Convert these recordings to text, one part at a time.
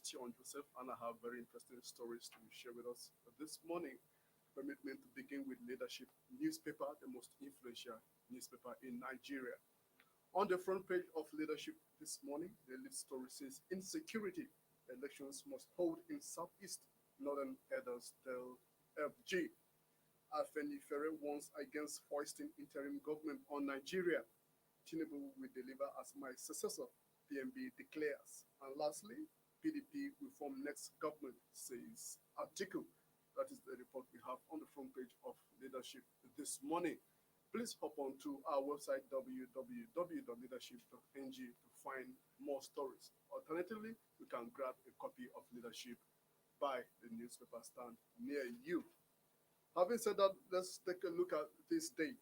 Tion Joseph, and I have very interesting stories to share with us this morning. Permit me to begin with Leadership newspaper, the most influential newspaper in Nigeria. On the front page of Leadership this morning, the lead story says insecurity. Elections must hold in Southeast. Northern elders tell FG. Afenifere warns against foisting interim government on Nigeria. Tinubu will deliver as my successor, PMB declares. And lastly, PDP will form next government, says article. That is the report we have on the front page of Leadership this morning. Please hop on to our website, www.leadership.ng, to find more stories. Alternatively, you can grab a copy of Leadership by the newspaper stand near you. Having said that, let's take a look at this day.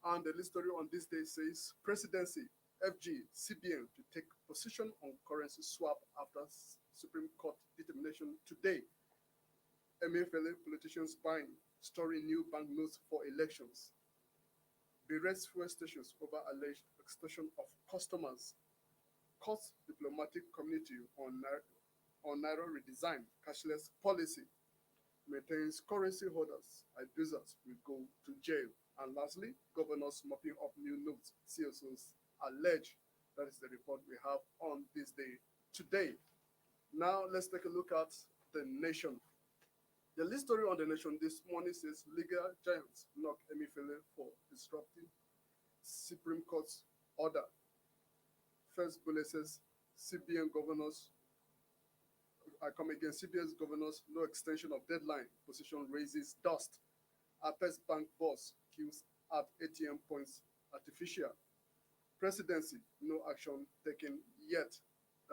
And the story on this day says, Presidency, FG, CBN to take position on currency swap after Supreme Court determination today. MFLA politicians buying, storing new banknotes for elections. Berets fuel stations over alleged extortion of customers. Cost diplomatic community on Naira redesign, cashless policy. Maintains currency holders, abusers will go to jail. And lastly, governors mopping up new notes, CSOs allege. That is the report we have on this day today. Now let's take a look at the nation. The lead story on the nation this morning says legal giants knock Emefiele for disrupting Supreme Court's order. First bullet says CBN governors, I come again, CBS governors, no extension of deadline, position raises dust. Apex Bank boss kills at ATM points artificial. Presidency, no action taken yet.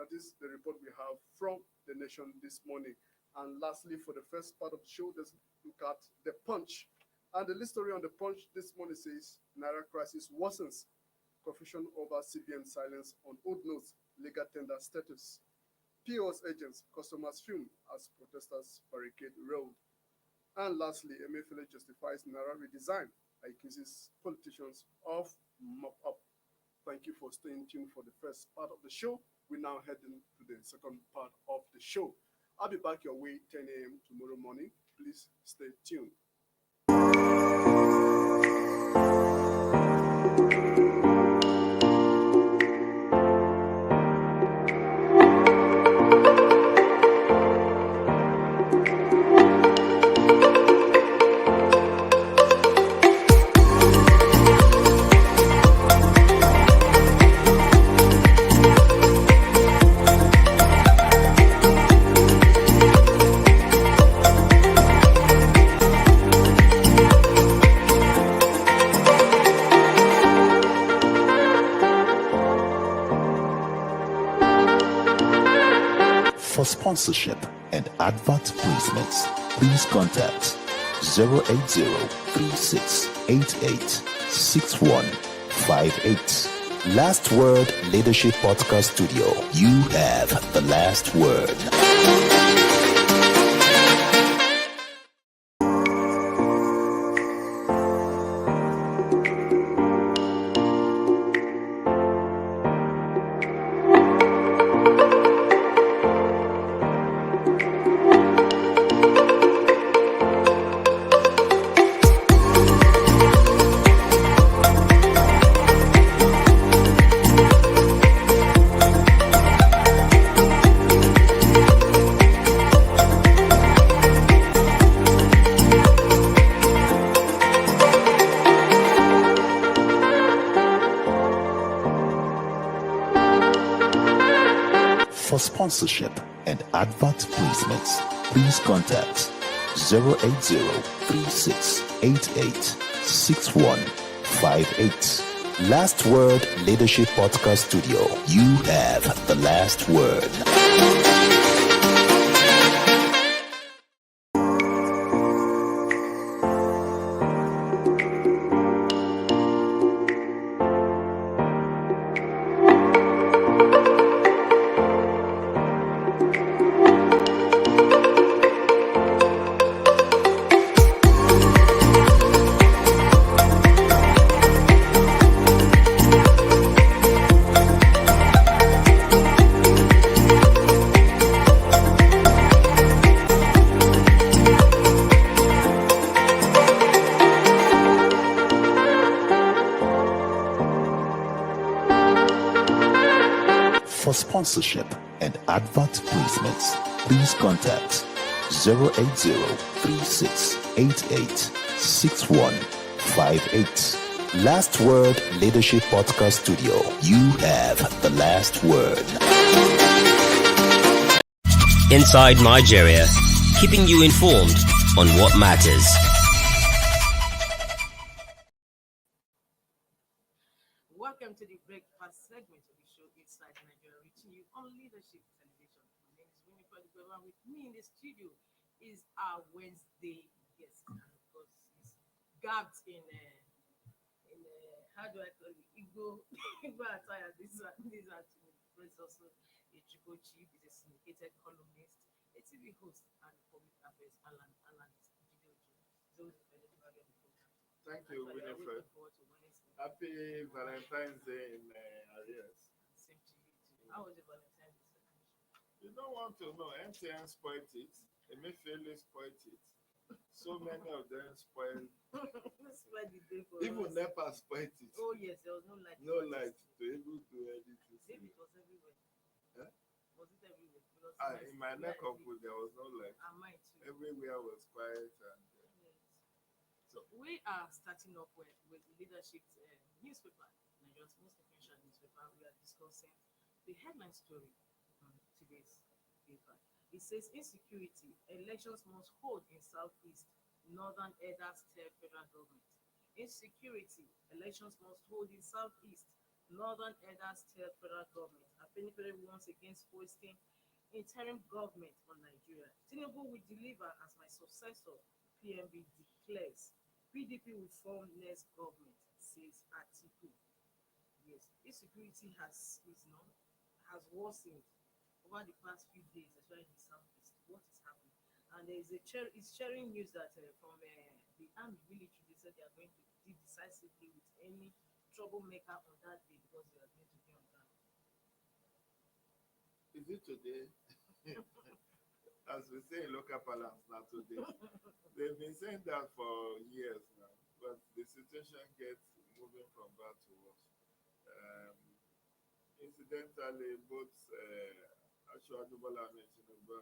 That is the report we have from the nation this morning. And lastly, for the first part of the show, let's look at the Punch. And the lead story on the Punch this morning says Naira crisis worsens. Confusion over CBN silence on old notes, legal tender status. POS agents, customers fume as protesters barricade road. And lastly, Emefiele justifies Naira redesign, accuses politicians of mop-up. Thank you for staying tuned for the first part of the show. We're now heading to the second part of the show. I'll be back your way 10 a.m. tomorrow morning. Please stay tuned. For sponsorship and advert placements, please contact 080-3688-6158. Last Word Leadership Podcast Studio. You have the last word. For sponsorship and advert placements, please contact 080-3688-6158. Last Word Leadership Podcast Studio. You have the last word. sponsorship, and advert placements, please contact 080-3688-6158. Last Word Leadership Podcast Studio. You have the last word. Inside Nigeria, keeping you informed on what matters. Welcome to the breakfast segment of the show Inside Nigeria, reaching you on Leadership Television. My name is Winifred Guerra. With me in the studio is our Wednesday guest, and of course, he's gabbed in how do I call it? Igbo attire this afternoon. He's also a triple chief, he's a syndicated columnist, a TV host, and a public affairs analyst. It's always a pleasure to have you on the program. Thank you, Winifred. Looking forward to Wednesday. Happy Valentine's Day in arrears. Same to you too. How was the Valentine's Day celebration? You don't want to know. MTN spoiled it. Emefiele spoiled it. So many of them spoiled. That's why the day for Even us. NEPA spoiled it. Oh yes, there was no light. No light to able to edit Maybe it. it was everywhere. Huh? Was it everywhere? Because In my neck of wood, there was no light. and mine too. Everywhere was quiet. And Yes. So we are starting off with the leadership newspaper, Nigeria's most influential newspaper. We are discussing the headline story on today's paper. It says insecurity, elections must hold in Southeast, Northern Elders tell federal government. Insecurity, elections must hold in Southeast, Northern Elders tell federal government. Afenifere once against foisting interim government on Nigeria. Tinubu will deliver as my successor, PMB declares. PDP will form next government, says Atiku. Yes, insecurity has worsened over the past few days, especially in the Southeast. What is happening? And there is it's sharing news that from the army military, they said they are going to deal decisively with any troublemaker on that day because they are going to be on ground. is it today? As we say in local parlance now today. They've been saying that for years now, but the situation gets moving from bad to worse. Incidentally, both Ashwadu Bola Ahmed Tinubu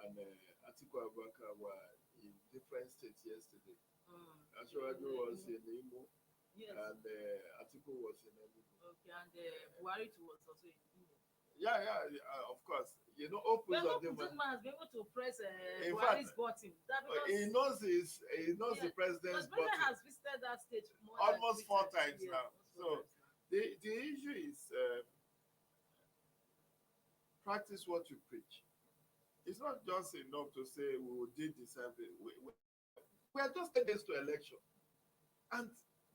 and Atiku Abubakar were in different states yesterday. Ashwadu was in Imo, Yes. and Atiku was in Enugu. Okay, and Buhari too was also in Imo. Yeah, of course. You know, Opus Well, of them. Kutuma has been able to press In Buhari's fact, button. That because He knows the president's because Biden button. has visited that state more Almost than 4 3 times Yes, now. almost 4 So, times now. The issue is practice what you preach. It's not just enough to say we will do this. We are just 10 days to election. And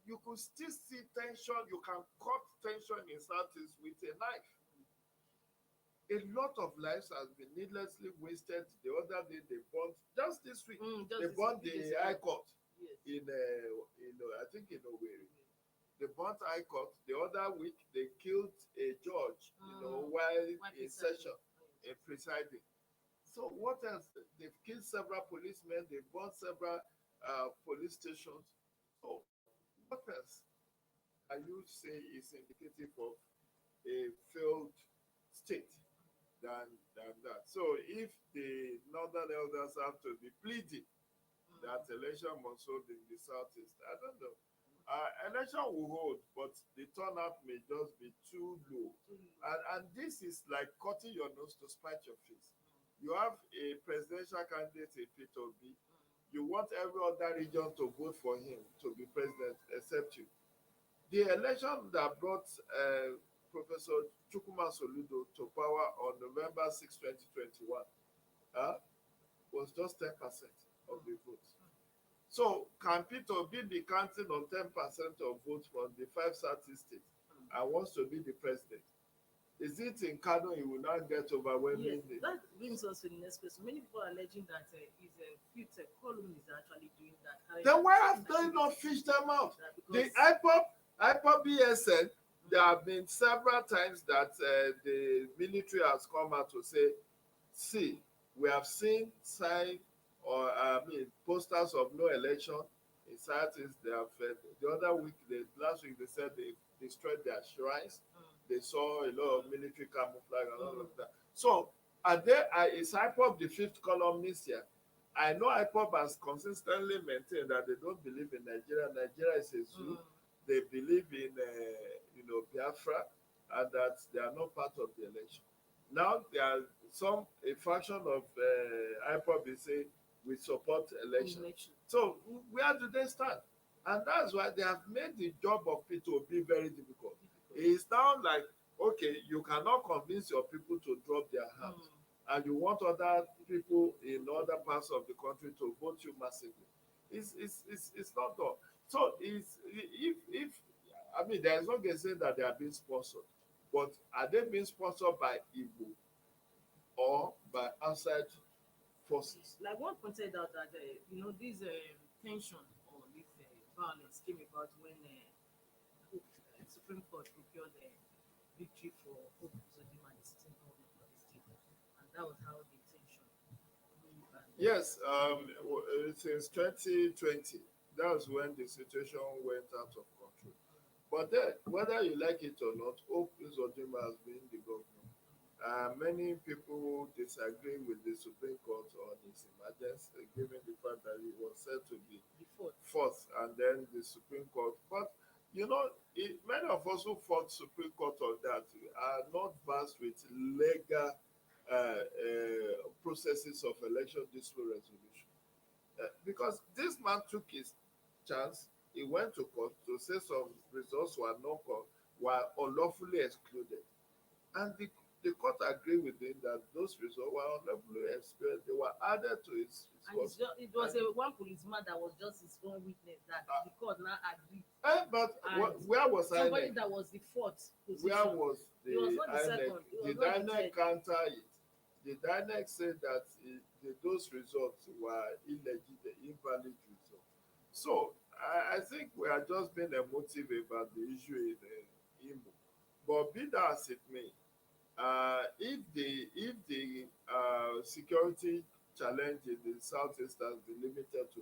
you could still see tension. You can cut tension in Southeast with a knife. A lot of lives has been needlessly wasted. The other day they burned, just this week, Just they this burned week, the yes, High Court Yes. I think in Owerri. They burnt High Court. The other week they killed a judge, while in session, presiding. So what else? They've killed several policemen. They've burned several police stations. So what else can you say is indicative of a failed state than that? So if the northern elders have to be pleading that election must hold in the Southeast, I don't know. Election will hold, but the turnout may just be too low. And this is like cutting your nose to spite your face. You have a presidential candidate in Peter B. You want every other region to vote for him to be president except you. The election that brought Professor Chukwuma Soludo to power on November 6, 2021 was just 10% of the votes. So can Peter B be counting on 10% of votes from the 5 Southeast states and wants to be the president? Is it in Kano he will not get overwhelming? Yes, that brings us to the next question. Many people are alleging that his future columnists are actually doing that. Then why have they not fished them out? The IPOP BSN, there have been several times that the military has come out to say, see, we have seen signs posters of no election in Southeast. They have the other week, last week, they said they destroyed their shrines. they saw a lot of military camouflage and all of that. So, and then is IPOB the fifth columnist here? I know IPOB has consistently maintained that they don't believe in Nigeria. Nigeria is a zoo. They believe in, Biafra, and that they are not part of the election. Now, there are a faction of IPOB is saying we support election. So, where do they stand? And that's why they have made the job of P2B very difficult. It's now like, okay, you cannot convince your people to drop their hands, and you want other people in other parts of the country to vote you massively. It's not done. So if I mean, there is no getting saying that they are being sponsored, but are they being sponsored by Igbo or by outside forces? Like one pointed out that this tension or this violence came about when Supreme Court procured victory for Hope Uzodinma, the sitting governor of the state, and that was how the tension grew. Yes, since 2020, that was when the situation went out of control. But then, whether you like it or not, Hope Uzodinma has been the governor. Many people disagree with the Supreme Court on his emergence, given the fact that he was said to be fourth, and then the Supreme Court. But many of us who fought Supreme Court on that are not versed with legal processes of election dispute resolution. Because this man took his chance, he went to court to say some results were unlawfully excluded, and the court agreed with him that those results were unlawfully excluded. They were added to his it was one policeman that was just his own witness that the court now agreed. But where was somebody INEC? that was the fourth position? Where was the He was not the INEC? second. He was Did not the INEC third. counter it? Did INEC say that those results were illegitimate, invalid results? So I think we are just being emotive about the issue in Imo. But be that as it may, if the security challenge in the southeast has been limited to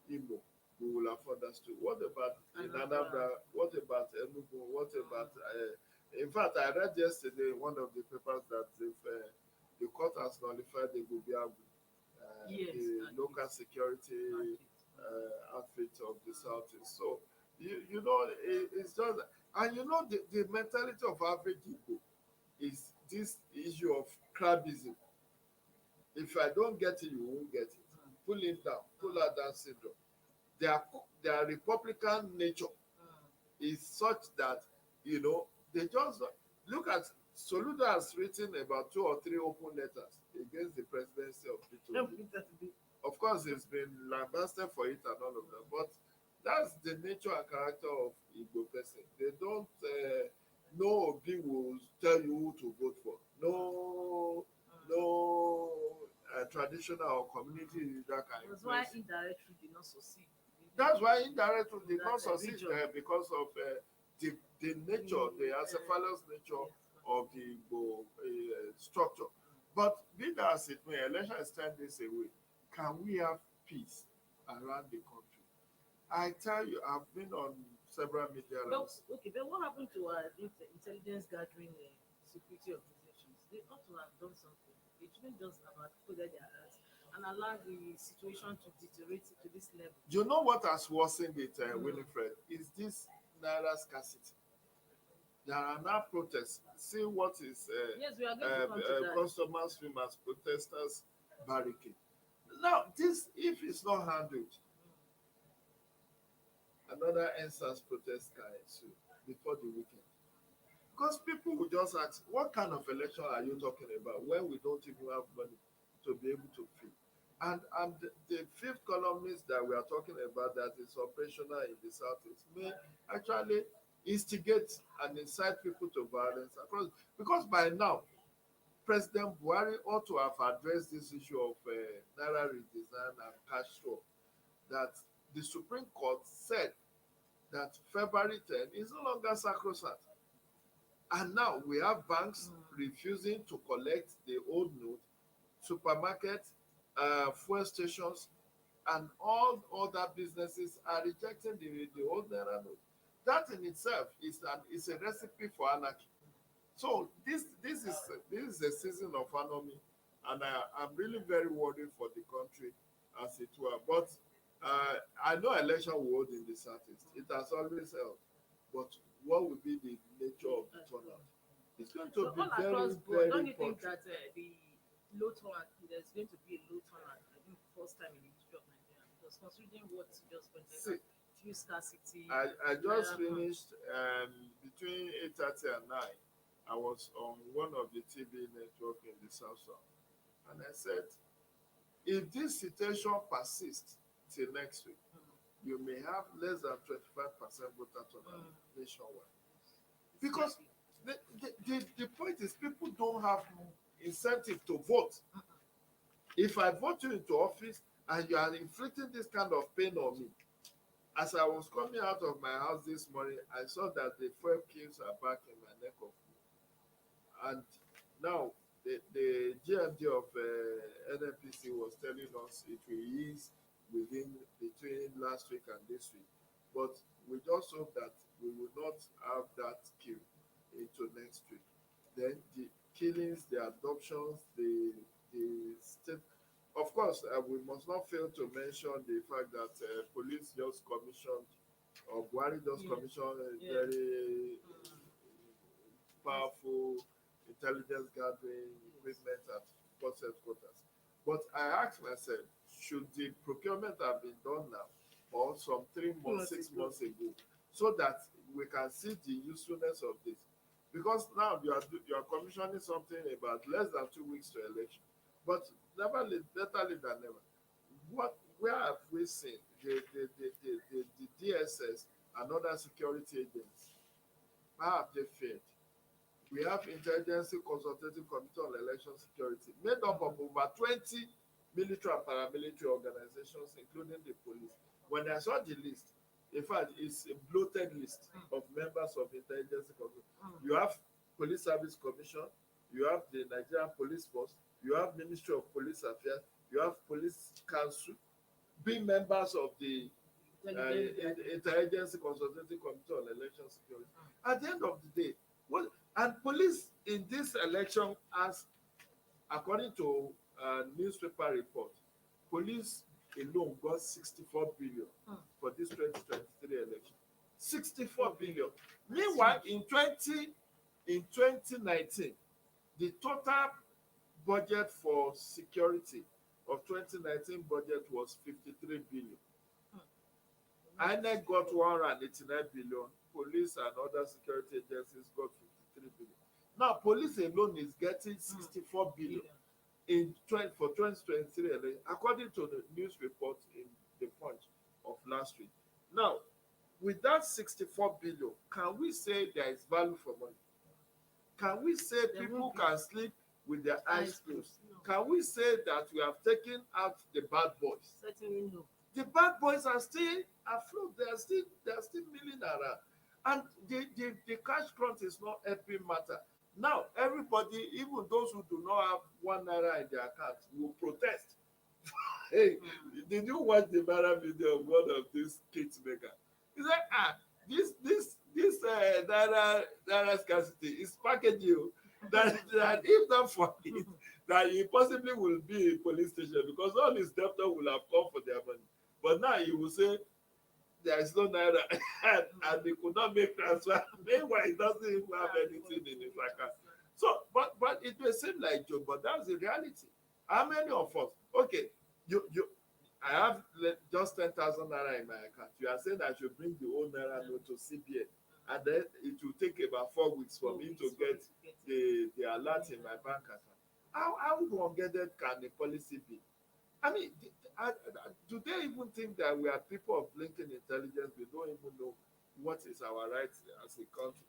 Imo, we will have understood. What about in Anambra? What about Enugu? What about? In fact, I read yesterday in one of the papers that if the court has nullified the Gubiabu, the local security outfit of the southeast. So it's just, and the mentality of average Igbo is this issue of crabism. If I don't get it, you won't get it. Pull him down, pull her down syndrome. Their Republican nature is such that they just look at Soludo has written about 2 or 3 open letters against the presidency of P2B. Of course, it's been lambasted for it and all of that, but that's the nature and character of Igbo person. They don't no Obi will tell you who to vote for. No traditional or community leader can. That's why indirectly did not succeed. That's why indirectly did not succeed because of the nature, the acephalous nature of the Igbo structure. But be that as it may, election is 10 days away. Can we have peace around the country? I tell you, I've been on several media rounds. Okay, but what happened to our intelligence gathering security organizations? They ought to have done something. They shouldn't just have folded their hands and allow the situation to deteriorate to this level. You know what has worsened it, Winifred? Is this Naira scarcity. There are now protests. See what is yes, we are going to come to that. customers film as protesters barricade. Now, this, if it's not handled, another NSAS protest can ensue before the weekend. Because people will just ask, what kind of election are you talking about when we don't even have money to be able to pay? And the fifth columnist that we are talking about that is operational in the southeast may actually instigate and incite people to violence across. Because by now, President Buhari ought to have addressed this issue of Naira redesign and cash straw. That the Supreme Court said that February 10 is no longer sacrosanct. And now we have banks refusing to collect the old note, supermarkets, fuel stations, and all other businesses are rejecting the old Naira note. That in itself is a recipe for anarchy. So this is a season of anomy, and I'm really very worried for the country as it were. But I know election will hold in the southeast. It has always held. But what will be the nature of the turnout? It's going to So be all very, across board, very don't you think important. that the low turnout, there's going to be a low turnout, I think, first time in the history of Nigeria? Because considering what you just pointed See, out, fuel scarcity, I just naira, finished between 8:30 and 9. I was on one of the TV network in the South South, and I said, if this situation persists till next week, you may have less than 25% voter turnout nationwide. Because the point is, people don't have incentive to vote. If I vote you into office and you are inflicting this kind of pain on me, as I was coming out of my house this morning, I saw that the fuel queues are back in my neck of wood. And now the GMD of NNPC was telling us it will ease between last week and this week. But we just hope that we will not have that queue into next week. Then the killings, the adoptions, the state. Of course, we must not fail to mention the fact that police just commissioned, or Buhari just commissioned a very powerful intelligence gathering equipment at force headquarters. But I asked myself, should the procurement have been done now, or some 3 months, 6 months ago, so that we can see the usefulness of this? Because now you are commissioning something about less than 2 weeks to election. But better late than never. Where have we seen the DSS and other security agents? How have they failed? We have Intelligence Consultative Committee on Election Security, made up of over 20 military and paramilitary organizations, including the police. When I saw the list, in fact, it's a bloated list of members of Intelligence Committee. You have Police Service Commission, you have the Nigerian Police Force, you have Ministry of Police Affairs, you have Police Council, being members of the Intelligence Consultative Committee on Election Security. At the end of the day, and police in this election, as according to newspaper report, police alone got 64 billion for this 2023 election. 64 billion. Meanwhile, in 2019, the total budget for security of 2019 budget was 53 billion. INEC got 189 billion. Police and other security agencies got 53 billion. Now, police alone is getting 64 billion for 2023 election, according to the news report in the Punch of last week. Now, with that 64 billion, can we say there is value for money? Can we say people can sleep with their eyes closed? Can we say that we have taken out the bad boys? Certainly no. The bad boys are still afloat. They are still milling around, and the cash crunch is not helping matter. Now everybody, even those who do not have 1 naira in their account, will protest. Hey, did you watch the viral video of one of these kids maker? He said, this naira scarcity is packaging that if not for it, that he possibly will be in police station, because all his debtors will have come for their money. But now he will say there is no naira and they could not make transfer. Meanwhile, he doesn't even have anything in his account. So, but it may seem like joke, but that's the reality. How many of us? Okay, I have just 10,000 naira in my account. You are saying I should bring the whole naira note to CBN, and then it will take about 4 weeks for me to get the alert in my bank account. How unguarded can the policy be? I mean, do they even think that we are people of blinking intelligence? We don't even know what is our rights as a country.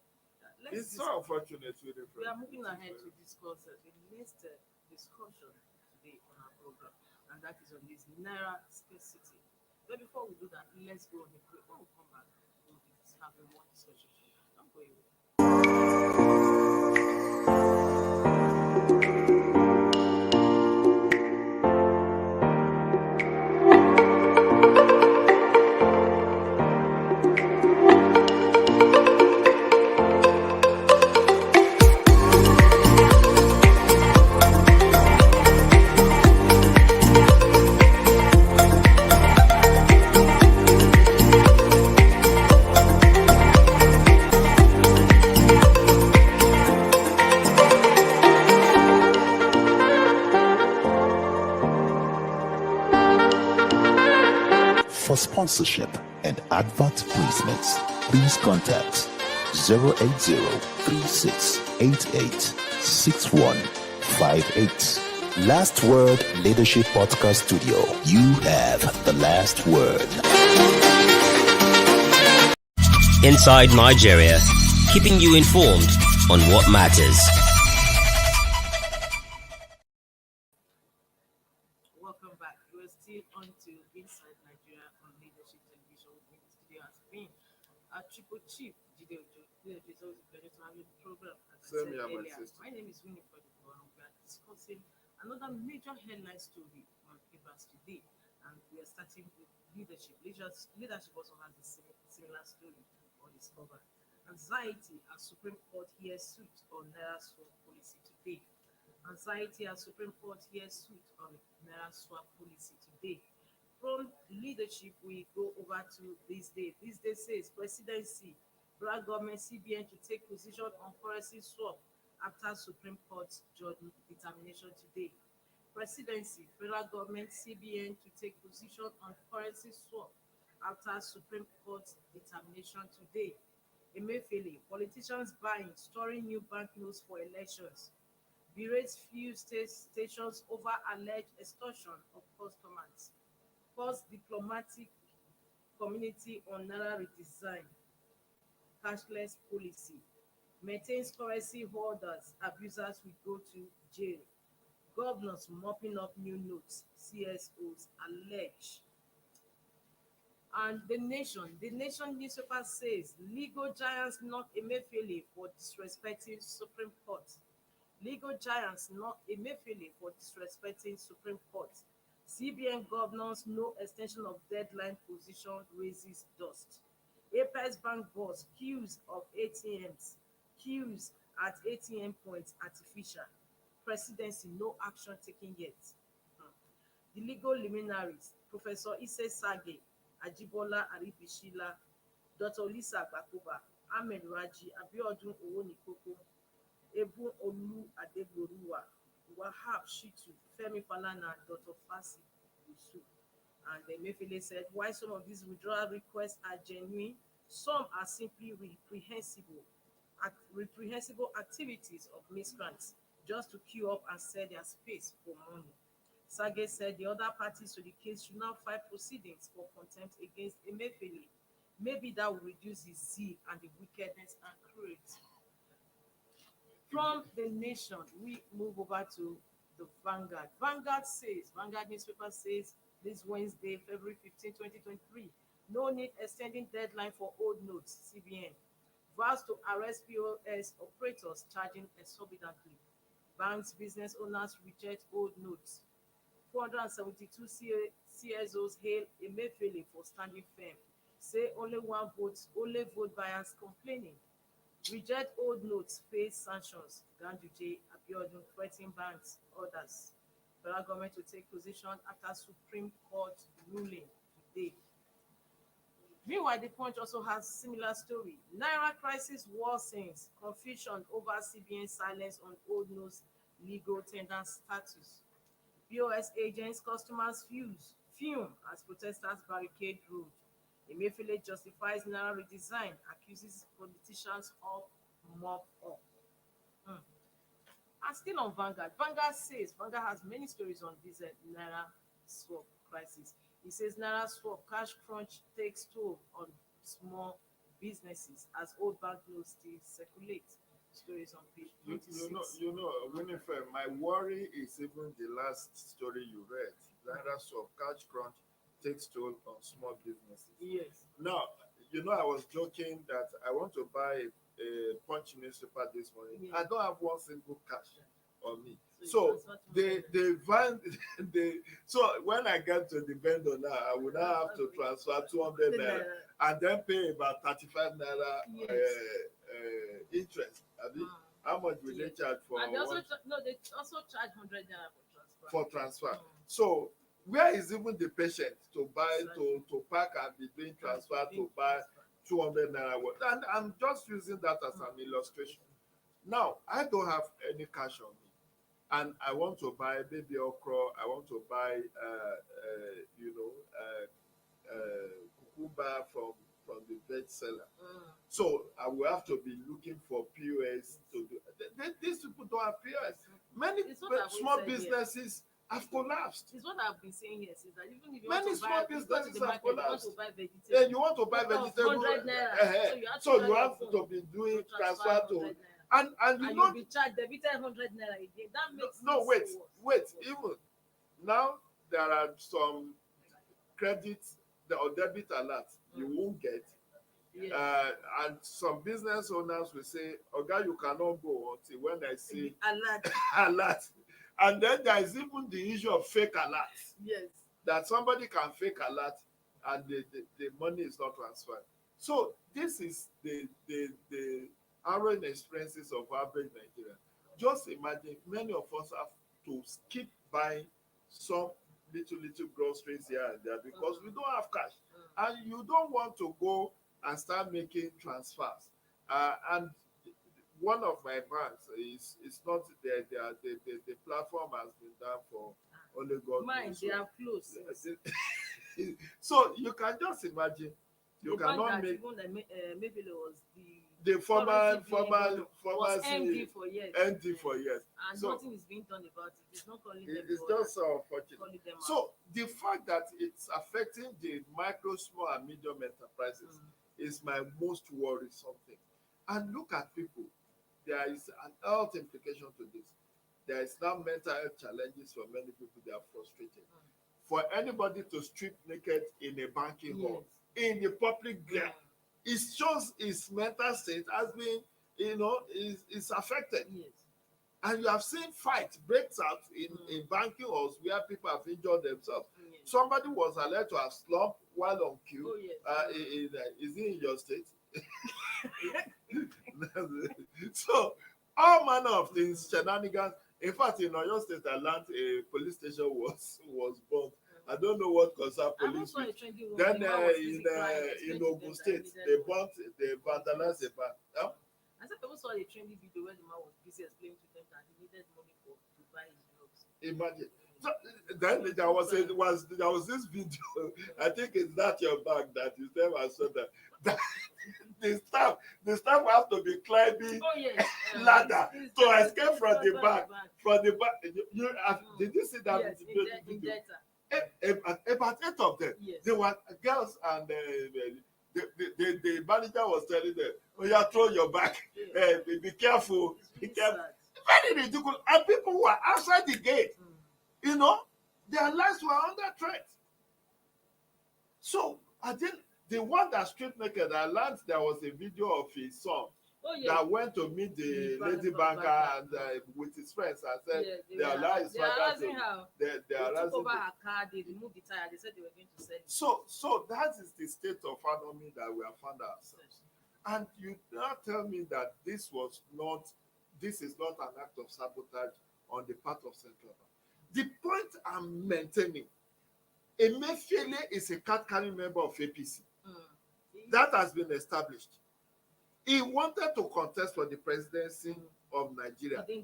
It's so unfortunate. We are moving ahead to discuss the next discussion today on our program, and that is on this naira scarcity. But before we do that, let's go on the break. When we come back, we'll be having one discussion. Don't go away. For sponsorship and advert placements, please contact 080-3688-6158. Last Word Leadership Podcast Studio. You have the last word. Inside Nigeria, keeping you informed on what matters. Welcome back. We're still on to Inside Nigeria on Leadership Television. With me in the studio has been our Triple Chief, Jide Ojo. It's always a pleasure to have you on the program. As I Same said here, my earlier, sister. my name is Winnie Fodibo, and we are discussing another major headline story on papers today. And we are starting with leadership. Leadership also has a similar story on its cover. Anxiety as Supreme Court hears suit on Naira swap policy today. Anxiety as Supreme Court hears suit on Naira swap policy today. From leadership, we go over to THISDAY. THISDAY says presidency, Bra government CBN to take position on currency swap after Supreme Court judgment determination today. Presidency, federal government CBN to take position on currency swap after Supreme Court determination today. Emefiele, politicians buying, storing new banknotes for elections. Berates few stations over alleged extortion of customers. Cause diplomatic community on Naira redesign. Cashless policy. Maintains currency holders, abusers will go to jail. Governors mopping up new notes, CSOs allege. And the Nation newspaper says legal giants knock Emefiele for disrespecting Supreme Court. Legal giants knock Emefiele for disrespecting Supreme Court. CBN governors no extension of deadline position raises dust. Apex Bank boss queues of ATMs. Queues at ATM points artificial. Presidency no action taken yet. The legal luminaries, Professor Ise Sage, Ajibola Aribishila, Dr. Lisa Bakoba, Ahmed Raji, Abiodun Owonikoko, Ebu Olu Adegboruwa, Wahab Shitu, Femi Falana, Dr. Fasi Yusuf. And Emefiele said, while some of these withdrawal requests are genuine, some are simply reprehensible activities of miscreants just to queue up and sell their space for money. Sage said the other parties to the case should now file proceedings for contempt against Emefiele. Maybe that will reduce his zeal and the wickedness and cruelty. From the Nation, we move over to the Vanguard. Vanguard newspaper says this Wednesday, February 15, 2023, no need extending deadline for old notes, CBN. Vows to arrest POS operators charging exorbitantly. Banks business owners reject old notes. 472 CSOs hail Emefiele for standing firm. Say only vote buyers complaining. Reject old notes, face sanctions. Ganduje, Abiodun, threatening banks, others. Federal government to take position after Supreme Court ruling today. Meanwhile, the Punch also has similar story. Naira crisis worsens, confusion over CBN silence on old notes legal tender status. POS agents, customers fume as protesters barricade road. Emefiele justifies Naira redesign, accuses politicians of mop up. And still on Vanguard, Vanguard has many stories on this Naira swap crisis. It says Naira swap cash crunch takes toll on small businesses as old banknotes still circulate. Stories on page 26. Winifred, my worry is even the last story you read. Naira swap cash crunch takes toll on small businesses. Yes. Now, I was joking that I want to buy a Punch newspaper this morning. Yes. I don't have one single cash on me. So So so when I get to the vendor now, I will now have to transfer 200 naira and then pay about 35 naira Yes. interest. How much will they charge for? And they also they also charge 100 naira for transfer. So where is even the patient to buy to pack and be doing transfer to buy 200 naira worth? And I'm just using that as an illustration. Now I don't have any cash on me, and I want to buy baby okra. I want to buy cucumber from the veg seller. So I will have to be looking for POS to do. These people don't have POS. Many small businesses have collapsed. It's what I've been saying here since that even if you Many want to small buy, businesses you go to the have market, collapsed. you want to buy vegetables. Then you want to buy vegetable. 100 naira. So you your have phone to be doing transfer 100 to, naira. and you And know, you'll be charged debited 100 naira again. That makes no, it wait, so wait. worse. Even now, there are some credit or debit alerts you won't get. Yes. And some business owners will say, "Oga, you cannot go until when I see Alert. alert." And then there is even the issue of fake alerts, Yes. that somebody can fake alert and the money is not transferred. So this is the harrowing experiences of average Nigerian. Just imagine, many of us have to keep buying some little groceries here and there because we don't have cash, and you don't want to go and start making transfers. And one of my banks is not there. The platform has been down for only God Mine, knows they when. are close. So you can just imagine, you The bank cannot that make even maybe there was the former was MD for years. ND for years. And So nothing is being done about it. It's not calling them. it's to just so unfortunate. calling them out. So the fact that it's affecting the micro, small, and medium enterprises is my most worrisome thing. And look at people. There is an health implication to this. There is now mental health challenges for many people. They are frustrated. For anybody to strip naked in a banking hall, in the public glare, it shows his mental state has been, is affected. Yes. And you have seen fights breaks out in banking halls where people have injured themselves. Yes. Somebody was alleged to have slumped while on queue. Oh, yes. Is it in your state? So all manner of things, shenanigans. In fact, in Oyo State, I learned a police station was burnt. I don't know what concerned police. Then in Ogun State, they vandalized a bank. Yeah? I said people saw a trendy video where the man was busy explaining to them that he needed money to buy his drugs. Imagine. So, then there was this video. I think it's that your bag that you never saw that the staff have to be climbing ladder to escape from the back. Did you see that video? About 8 of them. Yes. They were girls, and the manager was telling them, "Oh, yeah, throw your back. Be careful. Be careful." Very ridiculous. And people were outside the gate. Their lives were under threat. So I think the one that stripped naked, I learned there was a video of his son that went to meet the lady banker and with his friends and said they allow his father to. They took over her car. They removed the tire. They said they were going to sell it. So that is the state of economy that we have found ourselves. And you now tell me that this is not an act of sabotage on the part of Central Bank. The point I'm maintaining, Emefiele is a card-carrying member of APC. That has been established. He wanted to contest for the presidency of Nigeria. He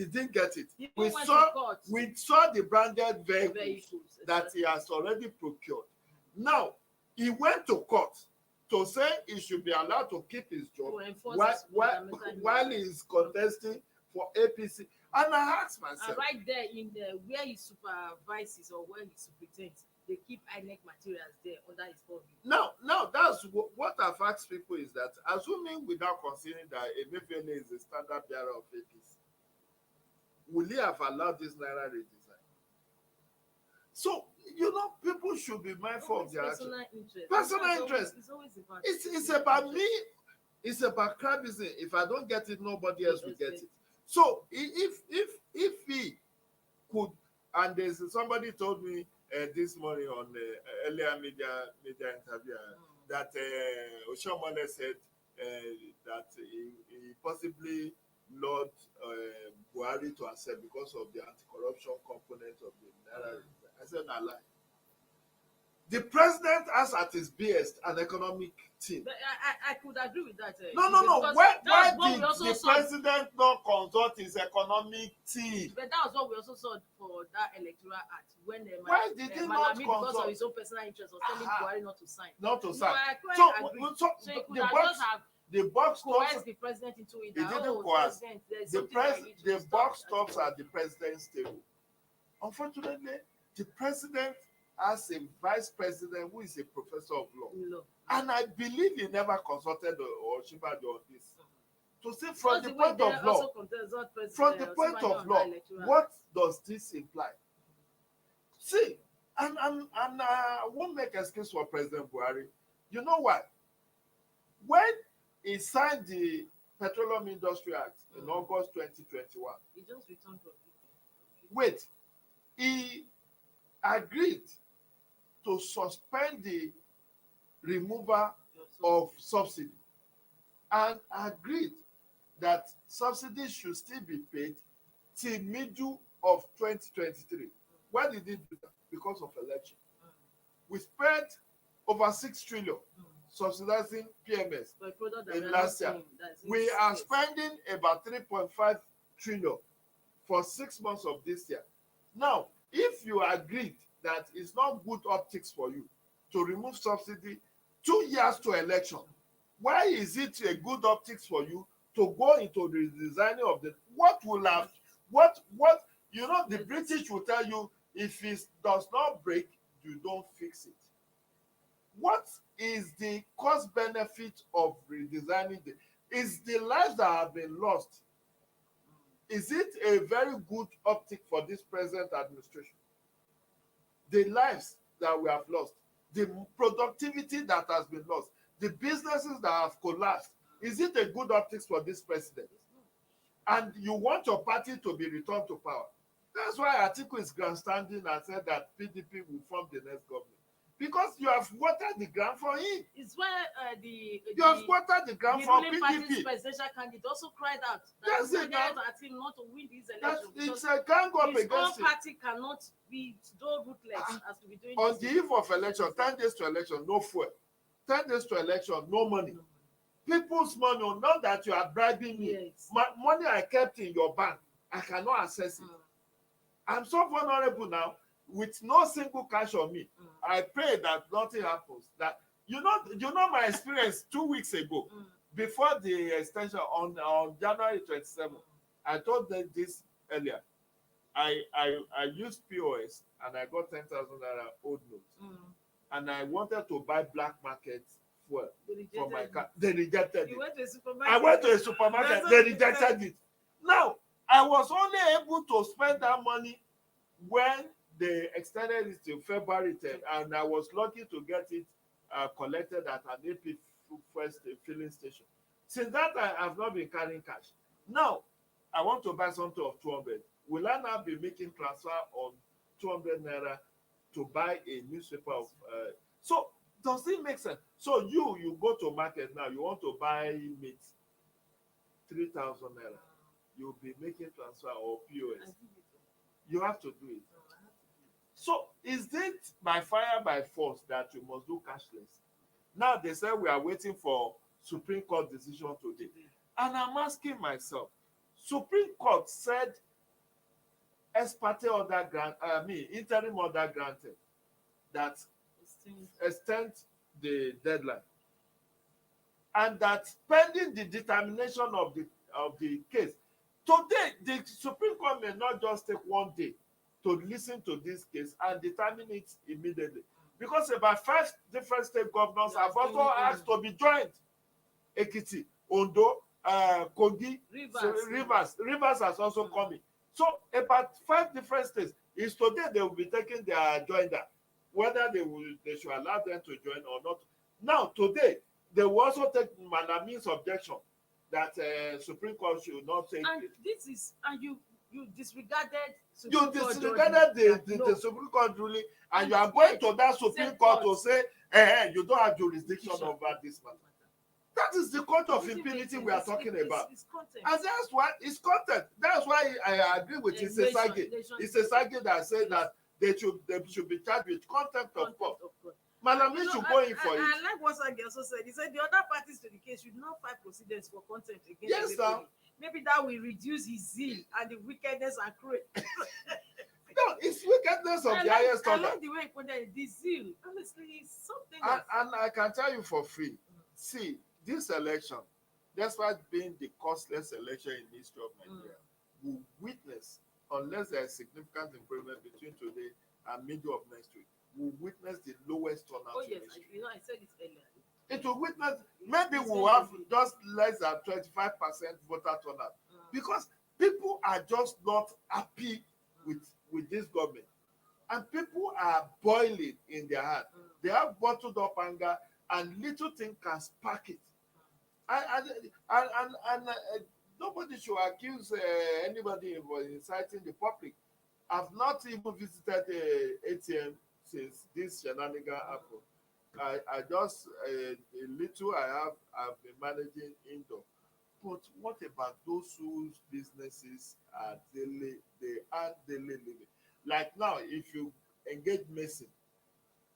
didn't get it. We saw the branded vehicles that he has already procured. Now, he went to court to say he should be allowed to keep his job while he is contesting for APC. And I asked myself. And right there where he supervises or where he superintends, they keep INEC materials there under his purview. Now that's what I've asked people is that, assuming without considering that Emefiele is a standard bearer of APC, will he have allowed this Naira redesign? So, people should be mindful of their personal interest. Personal interest. It's always about it's about me. It's about crabism. If I don't get it, nobody else will get it. So if he could, and there's somebody told me this morning on earlier media interview that Oshomole said that he possibly lured Buhari to accept because of the anti-corruption component of the Naira. I said, no lie. The president has at his best an economic team. But I could agree with that. No. Because Why that was what did we also the saw. president not consult his economic team? But that was what we also saw for that electoral act when Why did he not Malami, because consult? of his own personal interest, was telling Buhari not to sign. Not to sign. I quite So agree. So he could the have box, just have the box coerced stops. the president into it. He That, didn't coerce. President, there's The something that you need to the stop box at stops the at the president's table. Unfortunately, the president has a vice president who is a professor of law. No. And I believe he never consulted Osinbajo on this. To say from Because the point of law, from the point of law, what does this imply? See, and I won't make excuse for President Buhari. You know what? When he signed the Petroleum Industry Act in August 2021, he just returned from it. wait, he agreed to suspend the removal of subsidy and agreed that subsidies should still be paid till middle of 2023. Why did he do that? Because of election. We spent over 6 trillion subsidizing PMS in last year. We are spending about 3.5 trillion for 6 months of this year. Now, if you agreed that it's not good optics for you to remove subsidy 2 years to election, why is it a good optics for you to go into the designing of the the British will tell you, if it does not break, you don't fix it. What is the cost benefit of redesigning is the lives that have been lost? Is it a very good optic for this present administration? The lives that we have lost, the productivity that has been lost, the businesses that have collapsed, is it a good optics for this president? And you want your party to be returned to power. That's why Atiku is grandstanding and said that PDP will form the next government. Because you have watered the ground for him. It's where you have watered the ground for ruling PDP. party's presidential candidate also cried out that That's it. at him not to win this election. It's a gang up his against own him. party cannot be so ruthless as to be doing On this. the eve of election, 10 days to election, no fuel. 10 days to election, no money. People's money, not that you are bribing me. Yes. Money I kept in your bank, I cannot access it. I'm so vulnerable now with no single cash on me. I pray that nothing happens. That you know my experience 2 weeks ago, before the extension on January 27th. I told them this earlier. I used POS and I got 10,000 naira old notes. And I wanted to buy black market fuel for my car. They rejected it. Went to a supermarket. I went to a supermarket. They rejected it. Now, I was only able to spend that money when they extended it till February 10th, and I was lucky to get it collected at an AP first filling station. Since that, I have not been carrying cash. Now, I want to buy something of 200. Will I now be making transfer on 200 naira to buy a newspaper of? So does it make sense? So you go to market now, you want to buy meat, 3,000 naira. You'll be making transfer or POS. You have to do it. So is it by fire by force that you must do cashless? Now they say we are waiting for Supreme Court decision today. And I'm asking myself, Supreme Court said ex parte order interim order granted that extend the deadline. And that pending the determination of the case. Today, the Supreme Court may not just take 1 day to listen to this case and determine it immediately. Because about 5 different state governors have also asked to be joined. Ekiti, Ondo, Kogi, Rivers has also come in. So about 5 different states. Is today they will be taking their joinder, whether they should allow them to join or not. Now, today, they will also take Malami's objection that Supreme Court should not take and it. This is, and you disregarded the Supreme Court ruling, and you are going to that Supreme Court to say, you don't have jurisdiction over this matter. That is the court of impunity we are talking about. It's content. And that's why it's content. That's why I agree with Isesage. Isesage that said that they should be charged with contempt of court. Contempt of court. Malami should go in for it. I like what Sagi also said. He said the other parties to the case should not file proceedings for contempt against Yes, Emefiele. sir. Maybe that will reduce his zeal and the wickedness and cruelty. No, it's wickedness of the highest I order. like the way he put it. The zeal, honestly, is something And I can tell you for free. See, this election, despite being the costless election in the history of Nigeria, will witness, unless there is significant improvement between today and middle of next week, will witness the lowest turnout Oh in yes, history. I said it earlier. It will witness, maybe we'll have just less than 25% voter turnout. Because people are just not happy with this government. And people are boiling in their heart. They have bottled up anger, and little thing can spark it. And nobody should accuse anybody of inciting the public. I've not even visited ATM since this shenanigan happened. I just a little I've been managing indoor. But what about those whose businesses are daily living? Like now, if you engage Mason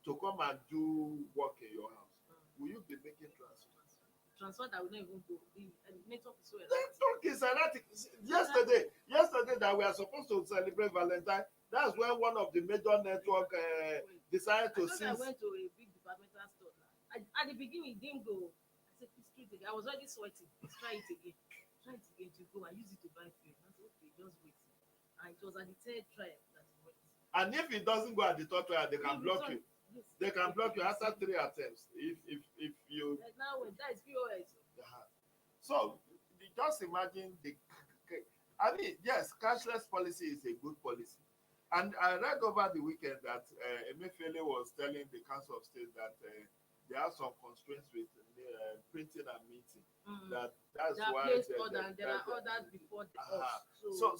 to come and do work in your house, will you be making Transfer that will not even go. The network is so network is erratic. Yesterday that we are supposed to celebrate Valentine, that's when one of the major network decided to cease. I went to a big departmental store. At the beginning, it didn't go. I said, please treat it. I was already sweating. Let's try it again. Try it again to go. I use it to buy food. I said, okay, just wait. And it was at the third try that it went. And if it doesn't go at the third trial, they can block you. Yes. They can block you after 3 attempts. If you now that is POS. So just imagine I mean, yes, cashless policy is a good policy. And I read over the weekend that Emefiele was telling the Council of State that there are some constraints with printing and meeting. That's why there are others before the So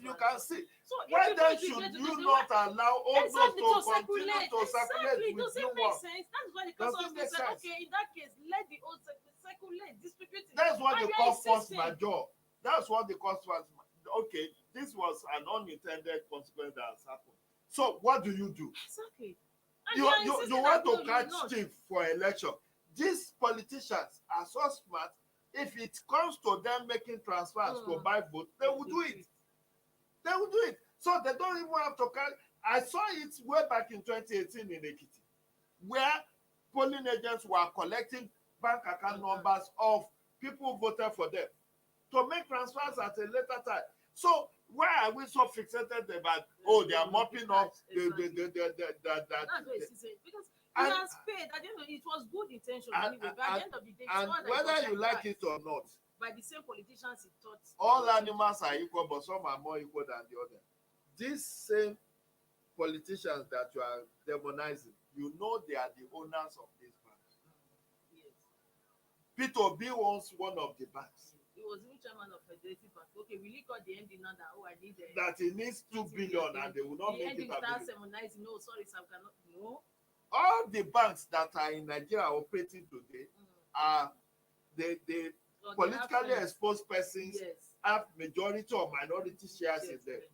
you can see. So why then should you not allow all those to continue to circulate with does it new make ones? sense? That's why the Council of State said, okay, in that case, let the old circulate, distribute it. That's what they call force majeure. That's what they call force majeure. Okay, this was an unintended consequence that has happened. So what do? Exactly. You want to catch thief for election. These politicians are so smart. If it comes to them making transfers to buy votes, they will do it. They will do it. So they don't even have to carry. I saw it way back in 2018 in Ekiti, where polling agents were collecting bank account numbers of people who voted for them to make transfers at a later time. So why are we so fixated about, they are mopping up That's what it's saying. Because he has paid. At the end of it was good intention anyway. But at the end of the day, and whether you like it or not, by the same politicians he thought all animals are equal, but some are more equal than the other. These same politicians that you are demonizing, you know they are the owners of these banks. Yes. Peter Obi owns one of the banks. He was even chairman of Federative Bank. Okay, will he call the MD now that I need that he needs 2 billion and they will not make it available? No, sorry, sir, cannot. No. All the banks that are in Nigeria operating today are they politically exposed persons have majority or minority shares in them.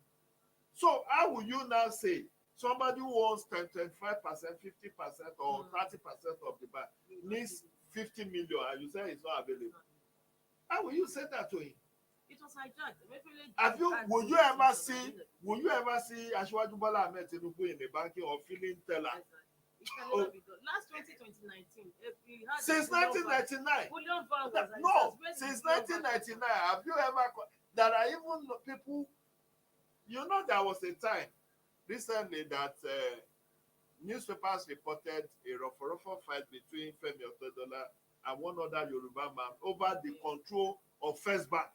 So how will you now say somebody who owns 25%, 50%, or 30% of the bank needs 50 million and you say it's not available? How will you say that to him? It was hijacked. Will you ever see Asiwaju Bola Ahmed Tinubu in the banking or feeling teller? It can never be done. Last 2019, since 1999. Since 1999. Have you ever? There are even people. You know, there was a time recently that newspapers reported a rough fight between Femi Otedola and one other Yoruba man over the control of First Bank.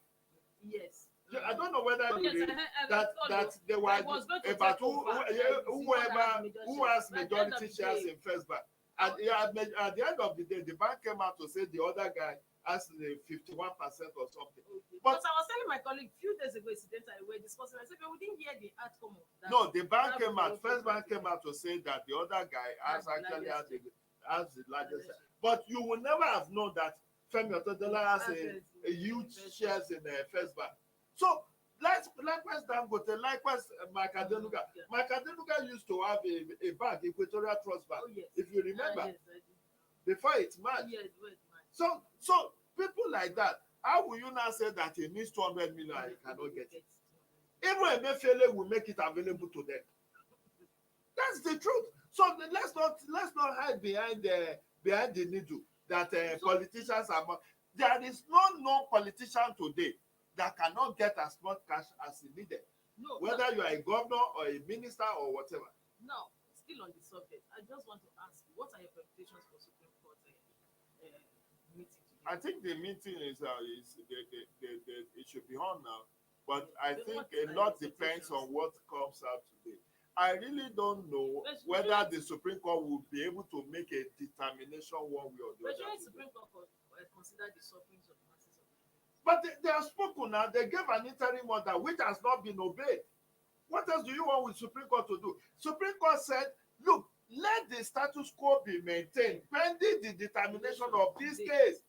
Yes. I don't know whether that they were about who has majority shares in First Bank. And at the end of the day, the bank came out to say the other guy has the 51% or something. Okay. But I was telling my colleague a few days ago, incidentally, we were discussing. I said, but we didn't hear the outcome of that. No, the bank came out. First Bank came out to say that the other guy has the largest. But you will never have known that Femi Otedola has a huge shares in First Bank. So Likewise Dangote, likewise Mike Adenuga. Yeah. Mike Adenuga used to have a bank, Equatorial Trust Bank, Oh, yes. if you remember, Yes, I do. before it merged. Yeah, it was mine. So people like that, how will you now say that he needs 200 million and he cannot get it? Even Emefiele will make it available to them. That's the truth. So let's not hide behind the needle that politicians are. There is no politician today that cannot get as much cash as he needed. No, Whether you are a governor or a minister or whatever. now, still on the subject, I just want to ask, what are your expectations for Supreme Court meeting today? I think the meeting is it should be on now, but I think a lot depends on what comes out today. I really don't know whether the Supreme Court will be able to make a determination one way or the But other. the Supreme Court consider the sufferings of the masses of Nigerians. But they have spoken now. They gave an interim order which has not been obeyed. What else do you want with Supreme Court to do? Supreme Court said, look, let the status quo be maintained pending the determination of this case.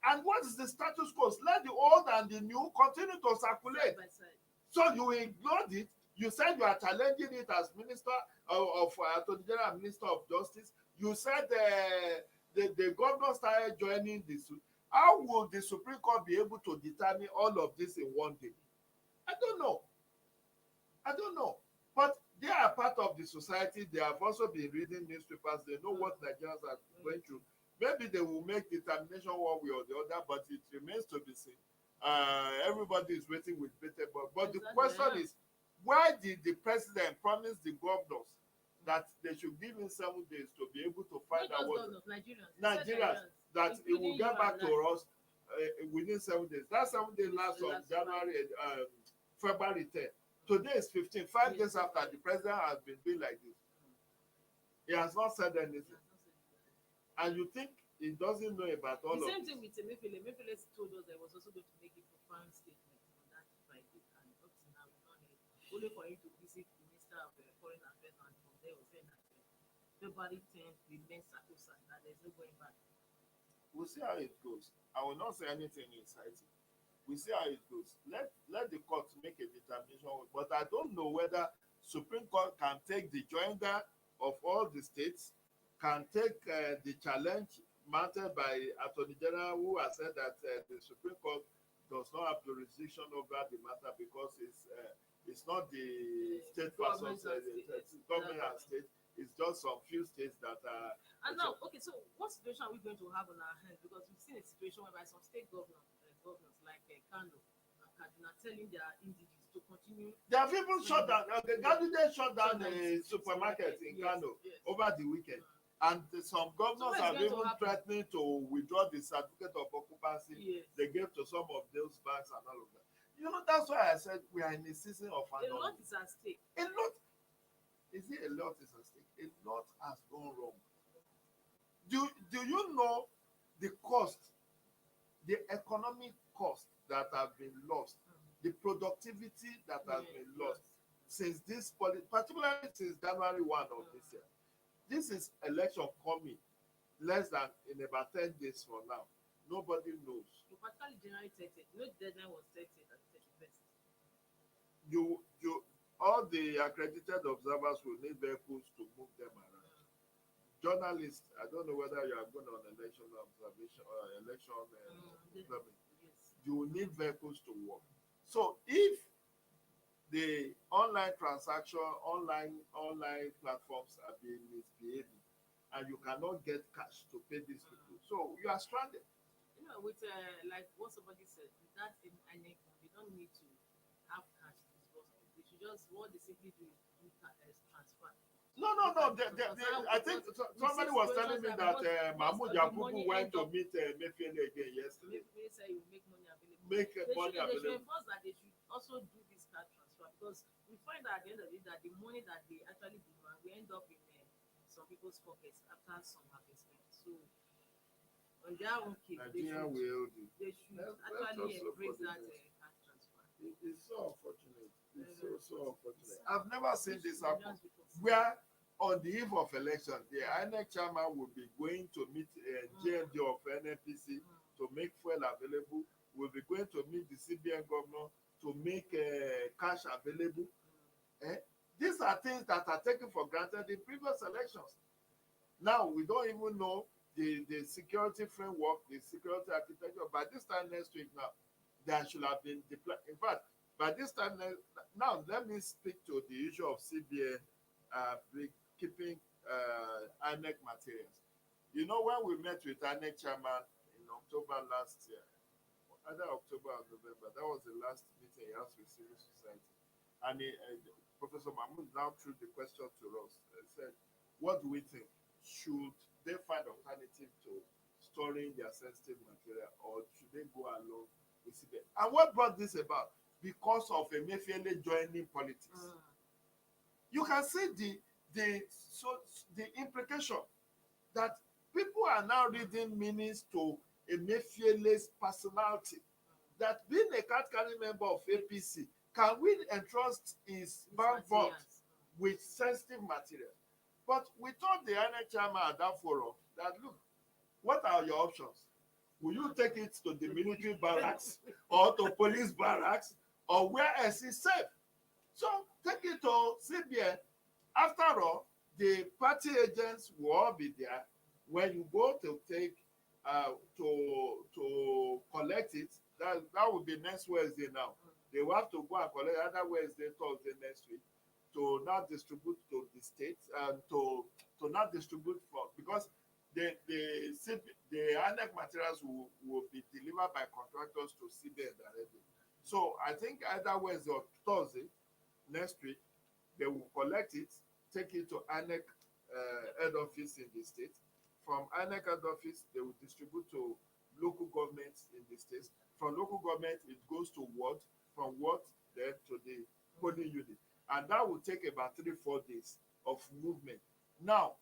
And what is the status quo? Let the old and the new continue to circulate. Side by side. So you ignored it. You said you are challenging it as Minister of Attorney General, Minister of Justice. You said the governor started joining the suit. How will the Supreme Court be able to determine all of this in one day? I don't know. But they are part of the society. They have also been reading newspapers. They know what Nigerians are going through. Maybe they will make determination one way or the other, but it remains to be seen. Everybody is waiting with bated breath. But the question is, why did the president promise the governors that they should give him 7 days to be able to find out what Nigerians that it will get back to us within 7 days? That 7 days last on February 10th. Today is 15, 5 days after the president has been doing like this. He has not said anything. And you think he doesn't know about all of this? The same thing with Emefiele. Emefiele told us that he was also going to make a profound statement on that Friday, and up to now we've not heard. Only for him to visit the Minister of Foreign Affairs, and from there was saying that February 10th remains sacrosanct, that there's no going back. We'll see how it goes. I will not say anything inciting. We'll see how it goes. Let the court make a determination. But I don't know whether Supreme Court can take the joinder of all the states, can take the challenge mounted by Attorney General, who has said that the Supreme Court does not have jurisdiction over the matter because it's not the state versus government and state. It's just some few states that are. And now, okay, so what situation are we going to have on our hands? Because we've seen a situation whereby some state governors like Kano and Kaduna telling their individuals to continue. They have even shut down. The Gandhi shut down a supermarket in Kano over the weekend. And some governors are even threatening to withdraw the certificate of occupancy they gave to some of those banks and all of that. You know, that's why I said we are in a season of a lot is at stake. A lot. Is it a lot is at stake? A lot has gone wrong. Do you know the cost, the economic cost that have been lost, the productivity that has been lost since this, particularly since January 1 of this year? This is election coming less than in about 10 days from now. Nobody knows. Particularly January 30th. No deadline was 30th at 31st. All the accredited observers will need vehicles to move them around. Journalists, I don't know whether you are going on election observation or election you will need vehicles to work. So if the online transaction, online platforms are being misbehaving, and you cannot get cash to pay these people, so you are stranded. You know, with like what somebody said, with that in they don't need to have cash to disburse. They should just what they simply do is transfer. No. I think somebody was telling me that Mahmoud Yakubu went to meet Emefiele again yesterday. Emefiele said he will make money available. Money They should available. enforce that they should also do this card transfer, because we find that at the end of it that the money that they actually demand will end up in some people's pockets after some have been spent. So on their own case, they should actually embrace that card transfer. It's so unfortunate. It's so unfortunate. I've never seen this happen. Where on the eve of election, the INEC chairman will be going to meet GMD of NNPC to make fuel available. Will be going to meet the CBN governor to make cash available. These are things that are taken for granted in previous elections. Now we don't even know the security framework, the security architecture. By this time next week now, there should have been deployed. In fact, by this time now, let me speak to the issue of CBN keeping INEC materials. You know, when we met with INEC chairman in October last year, either October or November, that was the last meeting he has with civil society. And Professor Mahmoud now threw the question to us and said, what do we think? Should they find alternative to storing their sensitive material, or should they go along with CBN? And what brought this about? Because of Emefiele joining politics. You can see the implication that people are now reading meanings to Emefiele's personality. That being a card-carrying member of APC, can we entrust his bank vault with sensitive material? But we told the INEC chairman at that forum that, look, what are your options? Will you take it to the military barracks or to police barracks, or where else is safe? So take it to CBN. After all, the party agents will all be there. When you go to take to collect it, that will be next Wednesday now. They will have to go and collect either Wednesday, Thursday next week, to not distribute to the states and to not distribute for, because the INEC materials will be delivered by contractors to CBN directly. So I think either Wednesday or Thursday next week, they will collect it, take it to INEC head office in the state. From INEC head office, they will distribute to local governments in the states. From local government, it goes to ward. From ward, then to the polling unit. And that will take about 3-4 days of movement. Now,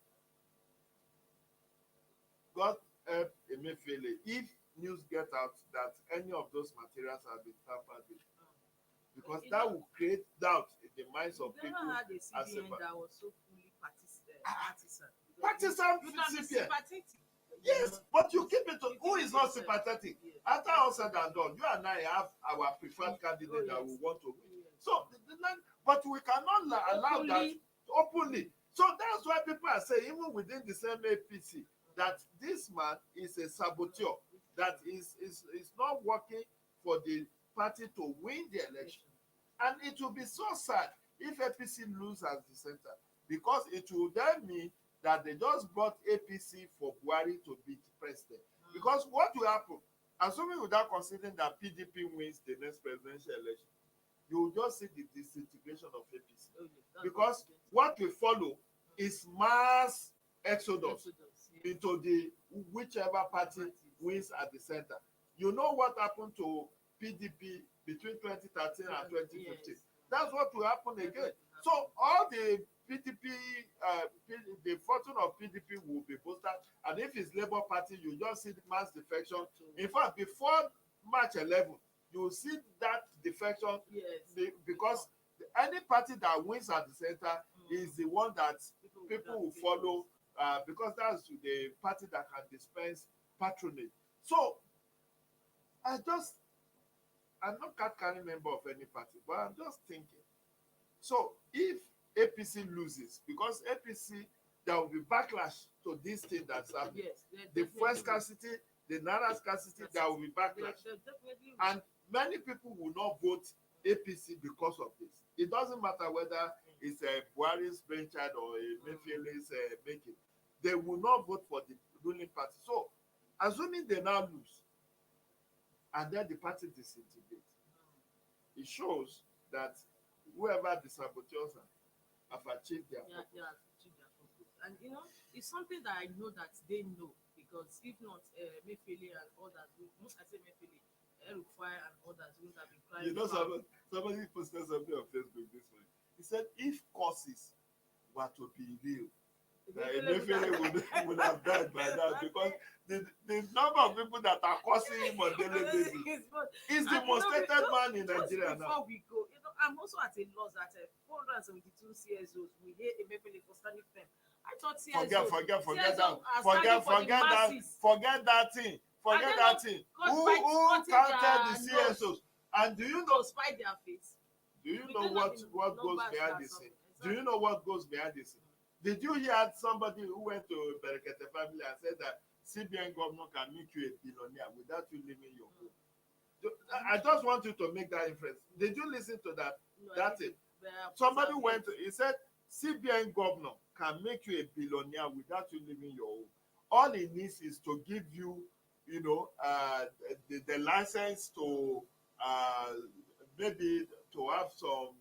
God help Emefiele if news get out that any of those materials have been tampered with. Because that will create doubt in the minds of people. Never had a CBN that was so fully partisan. Partisan CBN. Yes, but you keep it to who is not sympathetic. Yes. After all said and done, you and I have our preferred candidate that we want to win. So, but we cannot allow that openly. So that's why people are saying, even within the same APC, that this man is a saboteur, that is not working for the party to win the election. And it will be so sad if APC lose as the center, because it will then mean that they just brought APC for Buhari to be president. Because what will happen, assuming without considering that PDP wins the next presidential election, you will just see the disintegration of APC. Because what will follow is mass exodus into the whichever party wins at the center. You know what happened to PDP between 2013 and 2015. Yes. That's what will happen again. So all the PDP, the fortune of PDP will be boosted, and if it's Labour Party, you just see the mass defection. In fact, before March 11, you will see that defection. Yes. Because any party that wins at the center is the one that people will follow, because that's the party that can dispense patronage. So I'm not a carrying member of any party, but I'm just thinking. So if APC loses, because APC, there will be backlash to this thing that's happening. Yes, the fuel scarcity, the naira scarcity, there will be backlash. And many people will not vote APC because of this. It doesn't matter whether it's a Buhari's brainchild or a Emefiele's making. They will not vote for the ruling party. So, assuming they now lose, and then the party disintegrates, it shows that whoever the saboteurs have achieved their purpose. They have achieved their purpose. And it's something that I know that they know, because if not, Emefiele and others, most I say Emefiele, El-Rufai and others wouldn't have been crying. Somebody posted something on Facebook this morning. He said, if causes were to be real, Emefiele would have died by now, because the number of people that are causing him on daily basis is the most hated man in Nigeria now. Before we go, I'm also at a loss that 472 CSOs we hear Emefiele for standing firm. I thought CSOs forget that thing. Who counted the CSOs? And do you know? To spite their face. Do you We know don't what have the goes numbers behind that the some- scene? Do you know what goes behind the scene? Did you hear somebody who went to Berekete family and said that CBN governor can make you a billionaire without you leaving your home? I just want you to make that inference. Did you listen to that? No, I That's didn't. it. But I Somebody observed went it. to, he said, CBN governor can make you a billionaire without you leaving your home. All he needs is to give you, the license to maybe to have some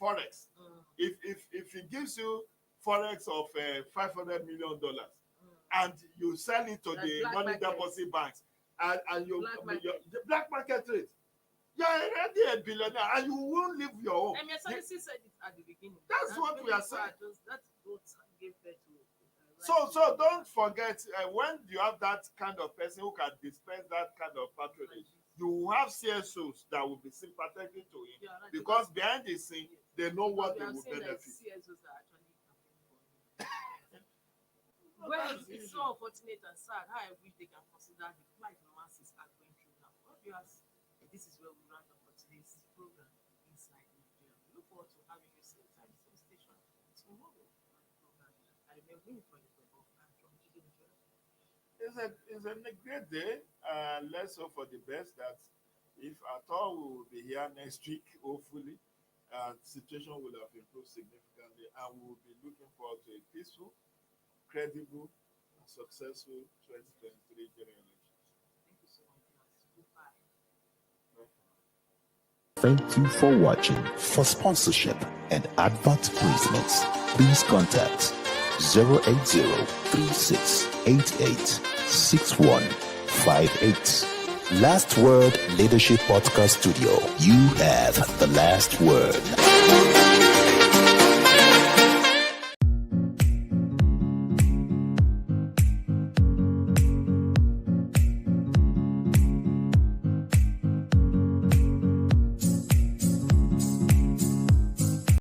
forex. If he gives you forex of $500 million and you sell it to Like the black money market. deposit banks and you Black market. the black market rate, you're already a billionaire and you won't leave your home. I mean, Sanusi said it at the beginning. That's what we are saying. That's what gave birth to. So don't forget, when you have that kind of person who can dispense that kind of patronage, you have CSOs that will be sympathetic to him, Yeah, right, because behind the scene they know what they will benefit. CSOs are actually campaigning for him. Well, it's so unfortunate and sad how I wish they can consider the plight the masses are going through now. But viewers, this is where we round up for today's program, Inside Nigeria. We look forward to having you same time, same station tomorrow. I remember waiting for you from Nigeria. It's a great day. Let's hope for the best that if at all we will be here next week, hopefully, situation will have improved significantly and we will be looking forward to a peaceful, credible, and successful 2023 general elections. Thank you so much. Goodbye. Thank you for watching. For sponsorship and advert placements, please contact 080-3688-6158. Last Word Leadership Podcast Studio. You have the last word.